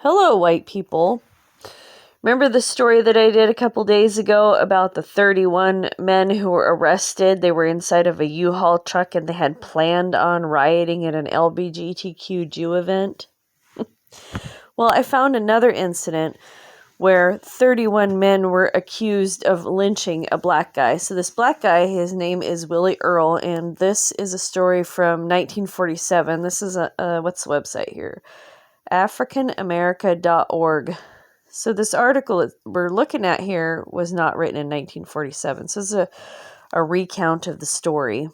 Hello, white people. Remember the story that I did a couple days ago about the 31 men who were arrested? They were inside of a U-Haul truck and they had planned on rioting at an LGBTQ Jew event. Well, I found another incident where 31 men were accused of lynching a black guy. So this black guy, his name is Willie Earl, and this is a story from 1947. This is what's the website here? africanamerica.org. So this article that we're looking at here was not written in 1947. So this is a recount of the story.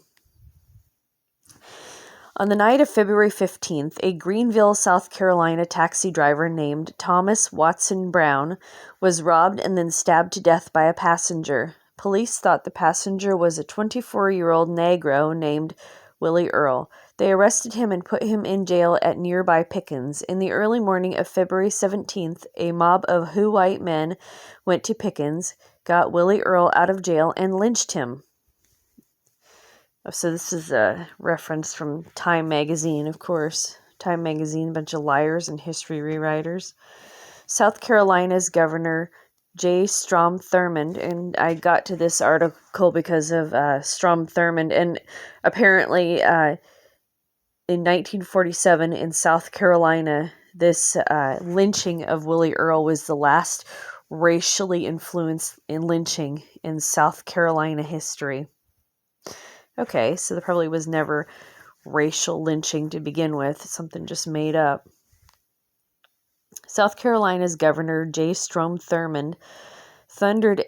On the night of February 15th, a Greenville, South Carolina taxi driver named Thomas Watson Brown was robbed and then stabbed to death by a passenger. Police thought the passenger was a 24-year-old Negro named Willie Earl. They arrested him and put him in jail at nearby Pickens. In the early morning of February 17th, a mob of white men went to Pickens, got Willie Earl out of jail, and lynched him. So this is a reference from Time magazine, of course. Time magazine, a bunch of liars and history rewriters. South Carolina's Governor J. Strom Thurmond, and I got to this article because of Strom Thurmond, and apparently in 1947 in South Carolina, this lynching of Willie Earl was the last racially influenced lynching in South Carolina history. Okay, so there probably was never racial lynching to begin with, something just made up. South Carolina's Governor J. Strom Thurmond thundered a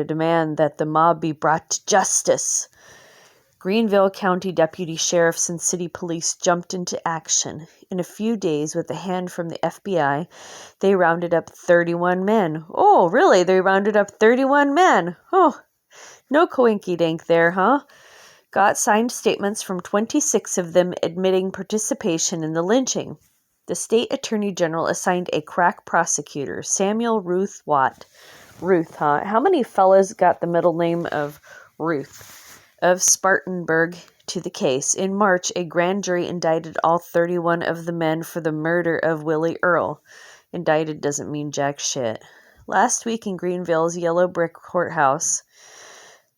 demand that the mob be brought to justice. Greenville County deputy sheriffs and city police jumped into action. In a few days, with a hand from the FBI, they rounded up 31 men. Oh, really? They rounded up 31 men? Oh, no coinky-dink there, huh? Got signed statements from 26 of them admitting participation in the lynching. The state attorney general assigned a crack prosecutor, Samuel Ruth Watt. Ruth, huh? How many fellas got the middle name of Ruth? Of Spartanburg to the case. In March, a grand jury indicted all 31 of the men for the murder of Willie Earl. Indicted doesn't mean jack shit. Last week in Greenville's Yellow Brick Courthouse,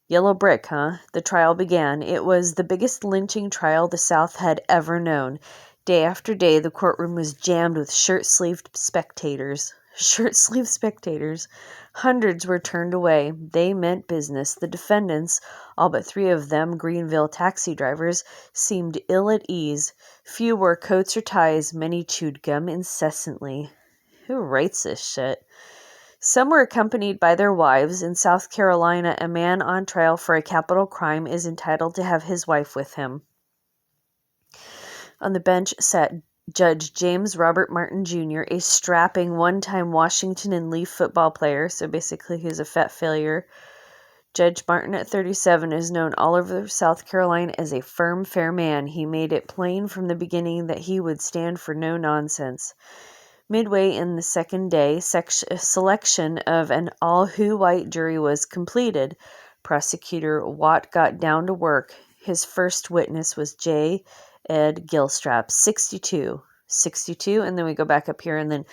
Yellow Brick, huh? The trial began. It was the biggest lynching trial the South had ever known. Day after day, the courtroom was jammed with shirt-sleeved spectators. Shirt-sleeved spectators. Hundreds were turned away. They meant business. The defendants, all but 3 of them Greenville taxi drivers, seemed ill at ease. Few wore coats or ties. Many chewed gum incessantly. Who writes this shit? Some were accompanied by their wives. In South Carolina, a man on trial for a capital crime is entitled to have his wife with him. On the bench sat Judge James Robert Martin Jr., a strapping one-time Washington and Leaf football player, so basically he was a fat failure. Judge Martin, at 37, is known all over South Carolina as a firm, fair man. He made it plain from the beginning that he would stand for no nonsense. Midway in the second day, selection of an all-white jury was completed. Prosecutor Watt got down to work. His first witness was J. Ed Gilstrap, 62, and then we go back up here, and then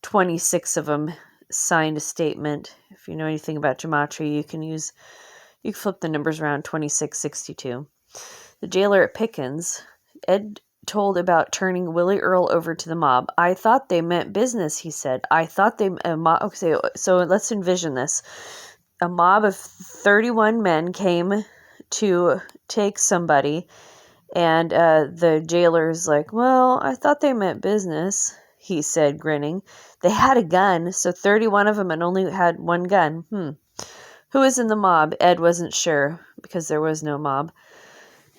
26 of them signed a statement. If you know anything about gematria, you can flip the numbers around, 26, 62. The jailer at Pickens, Ed told about turning Willie Earl over to the mob. I thought they meant business, he said. Okay, so let's envision this. A mob of 31 men came to take somebody, and the jailer's like, well, I thought they meant business, he said, grinning. They had a gun, so 31 of them and only had one gun. Who was in the mob? Ed wasn't sure, because there was no mob.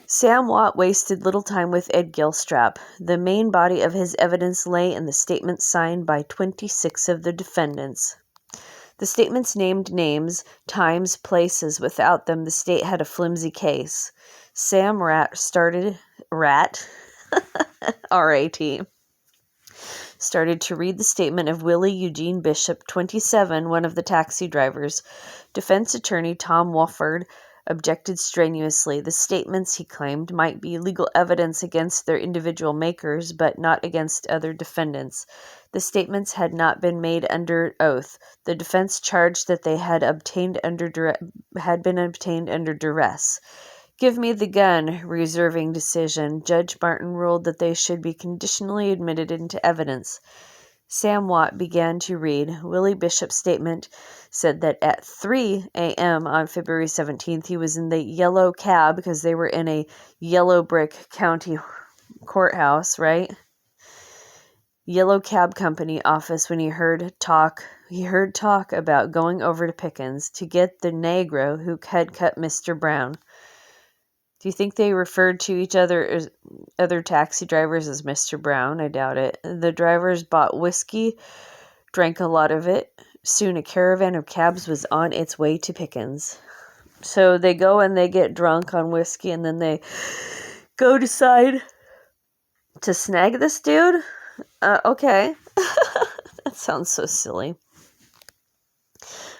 Sam Watt wasted little time with Ed Gilstrap. The main body of his evidence lay in the statements signed by 26 of the defendants. The statements named names, times, places. Without them, the state had a flimsy case. Sam R.A.T., started to read the statement of Willie Eugene Bishop, 27, one of the taxi drivers. Defense attorney Tom Wofford objected strenuously. The statements, he claimed, might be legal evidence against their individual makers, but not against other defendants. The statements had not been made under oath. The defense charged that they had been obtained under duress. "Give me the gun," reserving decision. Judge Martin ruled that they should be conditionally admitted into evidence. Sam Watt began to read. Willie Bishop's statement said that at 3 a.m. on February 17th, he was in the yellow cab, because they were in a yellow brick county courthouse, right? Yellow Cab Company office when he heard talk about going over to Pickens to get the negro who had cut Mr. Brown. Do you think they referred to each other taxi drivers as Mr. Brown? I doubt it. The drivers bought whiskey, drank a lot of it. Soon a caravan of cabs was on its way to Pickens. So they go and they get drunk on whiskey, and then they decide to snag this dude? Okay. That sounds so silly.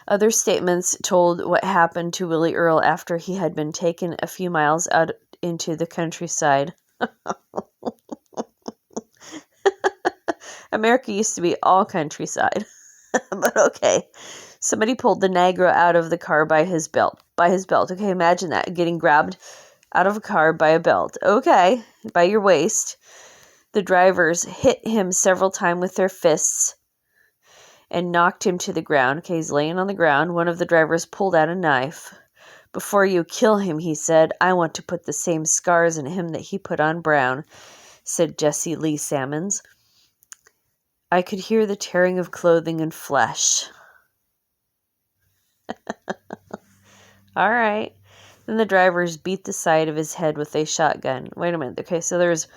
Other statements told what happened to Willie Earl after he had been taken a few miles out into the countryside. America used to be all countryside. But okay. Somebody pulled the negro out of the car by his belt. Okay, imagine that, getting grabbed out of a car by a belt. Okay, by your waist. The drivers hit him several times with their fists and knocked him to the ground. Okay, he's laying on the ground. One of the drivers pulled out a knife. "Before you kill him," he said, "I want to put the same scars on him that he put on Brown," said Jesse Lee Sammons. "I could hear the tearing of clothing and flesh." All right. Then the drivers beat the side of his head with a shotgun. Wait a minute. Okay, so there's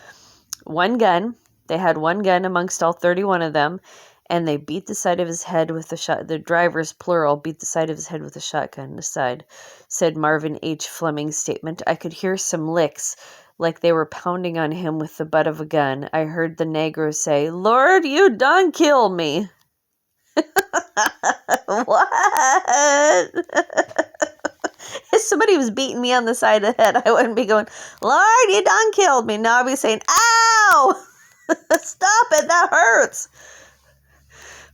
one gun. They had one gun amongst all 31 of them, and they beat the side of his head with the drivers, plural, beat the side of his head with a shotgun aside, said Marvin H. Fleming's statement. "I could hear some licks, like they were pounding on him with the butt of a gun. I heard the negro say, 'Lord, you done killed me.'" What? If somebody was beating me on the side of the head, I wouldn't be going, "Lord, you done killed me." No, I'd be saying, "Ow! Stop it, that hurts."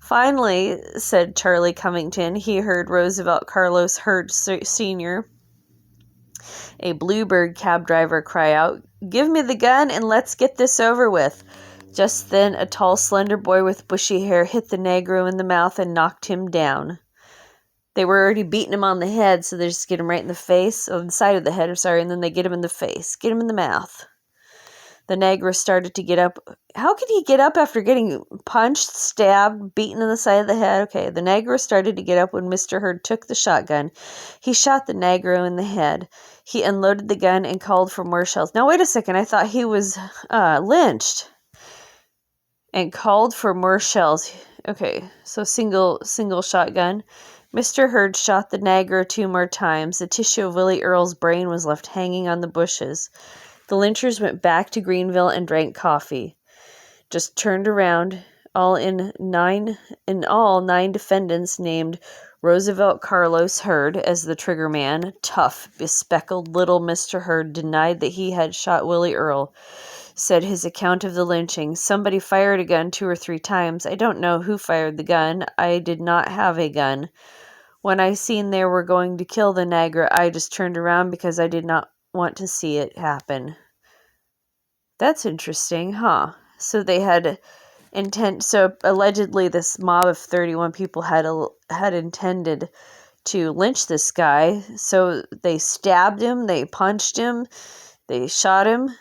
Finally, said Charlie Covington, he heard Roosevelt Carlos Hurd Sr., a Bluebird cab driver, cry out, "Give me the gun and let's get this over with." Just then, a tall, slender boy with bushy hair hit the negro in the mouth and knocked him down. They were already beating him on the head, so they just get him right in the face, on the side of the head, and then they get him in the face, get him in the mouth. The negro started to get up. How could he get up after getting punched, stabbed, beaten in the side of the head? Okay, the negro started to get up when Mr. Hurd took the shotgun. He shot the negro in the head. He unloaded the gun and called for more shells. Now, wait a second. I thought he was lynched. And called for more shells. Okay, so single shotgun. Mr. Hurd shot the negro 2 more times. The tissue of Willie Earl's brain was left hanging on the bushes. The lynchers went back to Greenville and drank coffee. Just turned around. In all, 9 defendants named Roosevelt Carlos Hurd as the trigger man. Tough, bespectacled little Mr. Hurd denied that he had shot Willie Earl. Said his account of the lynching, "Somebody fired a gun 2 or 3 times. I don't know who fired the gun. I did not have a gun. When I seen they were going to kill the negro, I just turned around because I did not want to see it happen." That's interesting, huh? So they had intent. So allegedly, this mob of 31 people had intended to lynch this guy. So they stabbed him, they punched him, they shot him.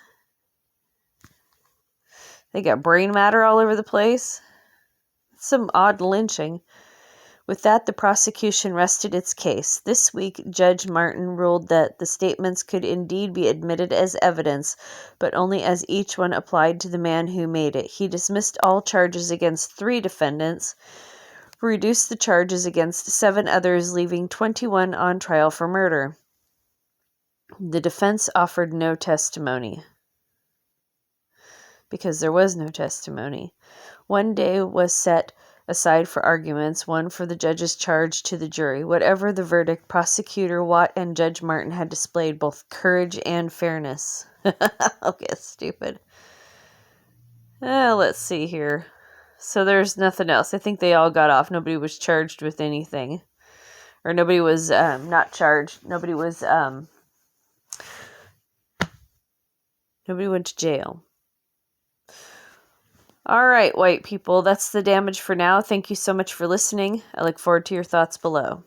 They got brain matter all over the place. Some odd lynching. With that, the prosecution rested its case. This week, Judge Martin ruled that the statements could indeed be admitted as evidence, but only as each one applied to the man who made it. He dismissed all charges against 3 defendants, reduced the charges against 7 others, leaving 21 on trial for murder. The defense offered no testimony, because there was no testimony. One day was set aside for arguments, one for the judge's charge to the jury. Whatever the verdict, Prosecutor Watt and Judge Martin had displayed both courage and fairness. Okay, stupid. Let's see here. So there's nothing else. I think they all got off. Nobody was charged with anything. Or nobody was not charged. Nobody went to jail. All right, white people, that's the damage for now. Thank you so much for listening. I look forward to your thoughts below.